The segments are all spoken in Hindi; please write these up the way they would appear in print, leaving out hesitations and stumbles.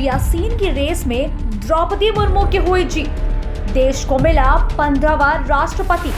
रियासीन की रेस में द्रौपदी मुर्मू की हुई जीत। देश को मिला 15वां राष्ट्रपति।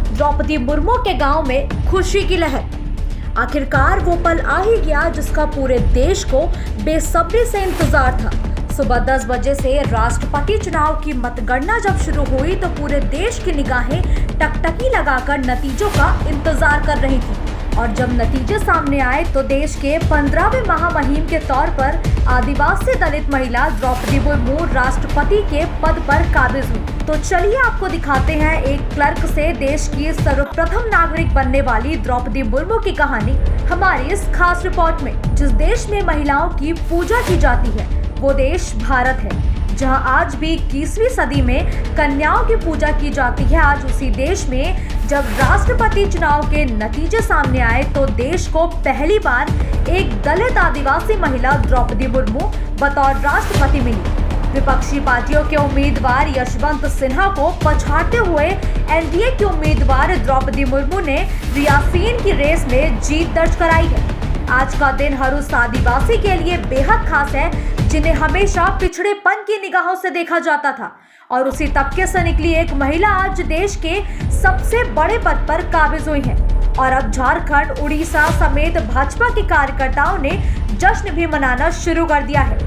द्रौपदी मुर्मू के गांव में खुशी की लहर। आखिरकार वो पल आ ही गया जिसका पूरे देश को बेसब्री से इंतजार था। सुबह 10 बजे से राष्ट्रपति चुनाव की मतगणना जब शुरू हुई तो पूरे देश की निगाहें टकटकी लगाकर नतीजों का इंतजार कर रही थी। और जब नतीजे सामने आए तो देश के 15वें महामहिम के तौर पर आदिवासी दलित महिला द्रौपदी मुर्मू राष्ट्रपति के पद पर काबिज हुई। तो चलिए आपको दिखाते हैं एक क्लर्क से देश की सर्वप्रथम नागरिक बनने वाली द्रौपदी मुर्मू की कहानी हमारी इस खास रिपोर्ट में। जिस देश में महिलाओं की पूजा की जाती है वो देश भारत है, जहां आज भी 21वीं सदी में कन्याओं की पूजा की जाती है। आज उसी देश में जब राष्ट्रपति चुनाव के नतीजे सामने आए तो देश को पहली बार एक दलित आदिवासी महिला द्रौपदी मुर्मू बतौर राष्ट्रपति मिली। विपक्षी पार्टियों के उम्मीदवार यशवंत सिन्हा को पछाड़ते हुए एनडीए की उम्मीदवार द्रौपदी मुर्मू ने रियासीन की रेस में जीत दर्ज कराई है। आज का दिन हर उस आदिवासी के लिए बेहद खास है जिन्हें हमेशा पिछड़ेपन की निगाहों से देखा जाता था, और उसी तबके से निकली एक महिला आज देश के सबसे बड़े पद पर काबिज हुई है। और अब झारखंड, उड़ीसा समेत भाजपा के कार्यकर्ताओं ने जश्न भी मनाना शुरू कर दिया है।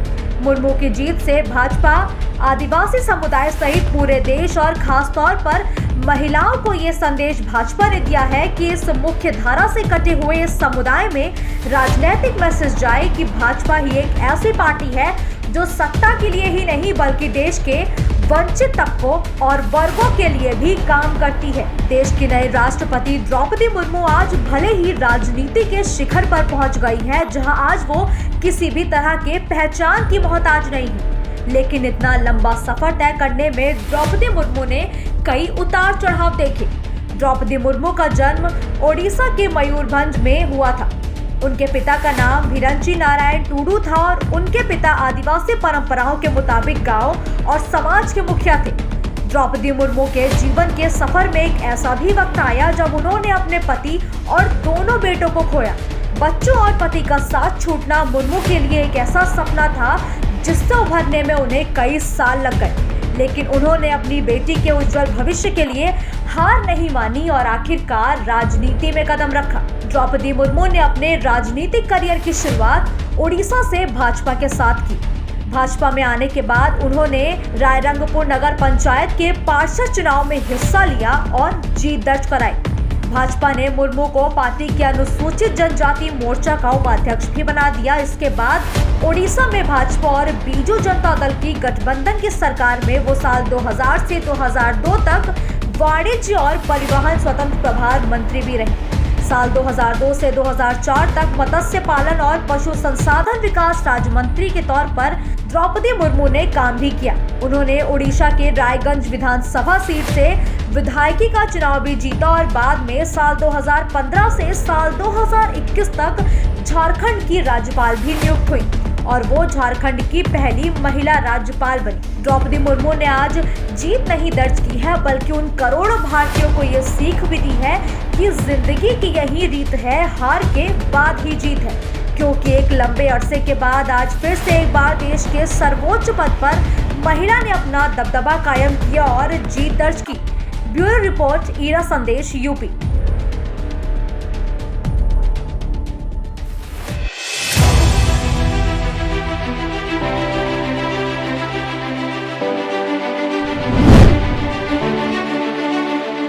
मुर्मू की जीत से भाजपा, आदिवासी समुदाय सहित पूरे देश और खास तौर पर महिलाओं को ये संदेश भाजपा ने दिया है कि इस मुख्य धारा से कटे हुए इस समुदाय में राजनीतिक मैसेज जाए कि भाजपा ही एक ऐसी पार्टी है जो सत्ता के लिए ही नहीं बल्कि देश के वंचित तबकों और वर्गों के लिए भी काम करती है। देश की नई राष्ट्रपति द्रौपदी मुर्मू आज भले ही राजनीति के शिखर पर पहुंच गई है, जहां आज वो किसी भी तरह के पहचान की मोहताज नहीं है, लेकिन इतना लंबा सफर तय करने में द्रौपदी मुर्मू ने कई उतार चढ़ाव देखे। द्रौपदी मुर्मू का जन्म ओडिशा के मयूरभंज में हुआ था। उनके पिता का नाम भिरंची नारायण टूडू था और उनके पिता आदिवासी परंपराओं के मुताबिक गांव और समाज के मुखिया थे। द्रौपदी मुर्मू के जीवन के सफर में एक ऐसा भी वक्त आया जब उन्होंने अपने पति और दोनों बेटों को खोया। बच्चों और पति का साथ छूटना मुर्मू के लिए एक ऐसा सपना था जिससे उभरने में उन्हें कई साल लग गए, लेकिन उन्होंने अपनी बेटी के उज्जवल भविष्य के लिए हार नहीं मानी और आखिरकार राजनीति में कदम रखा। द्रौपदी मुर्मू ने अपने राजनीतिक करियर की शुरुआत उड़ीसा से भाजपा के साथ की। भाजपा में आने के बाद उन्होंने रायरंगपुर नगर पंचायत के पार्षद चुनाव में हिस्सा लिया और जीत दर्ज कराई। भाजपा ने मुर्मू को पार्टी के अनुसूचित जनजाति मोर्चा का उपाध्यक्ष भी बना दिया। इसके बाद ओडिशा में भाजपा और बीजू जनता दल की गठबंधन की सरकार में वो साल 2000 से 2002 तक वाणिज्य और परिवहन स्वतंत्र प्रभार मंत्री भी रहे। साल 2002 से 2004 तक मत्स्य पालन और पशु संसाधन विकास राज्य मंत्री के तौर पर द्रौपदी मुर्मू ने काम भी किया। उन्होंने उड़ीसा के रायगंज विधानसभा सीट से विधायकी का चुनाव भी जीता और बाद में साल 2015 से साल 2021 तक झारखंड की राज्यपाल भी नियुक्त हुई और वो झारखंड की पहली महिला राज्यपाल बनी। द्रौपदी मुर्मू ने आज जीत नहीं दर्ज की है बल्कि उन करोड़ों भारतीयों को ये सीख भी दी है कि जिंदगी की यही रीत है, हार के बाद ही जीत है, क्योंकि एक लंबे अरसे के बाद आज फिर से एक बार देश के सर्वोच्च पद पर महिला ने अपना दबदबा कायम किया और जीत दर्ज की। ब्यूरो रिपोर्ट, ईरा संदेश, यूपी।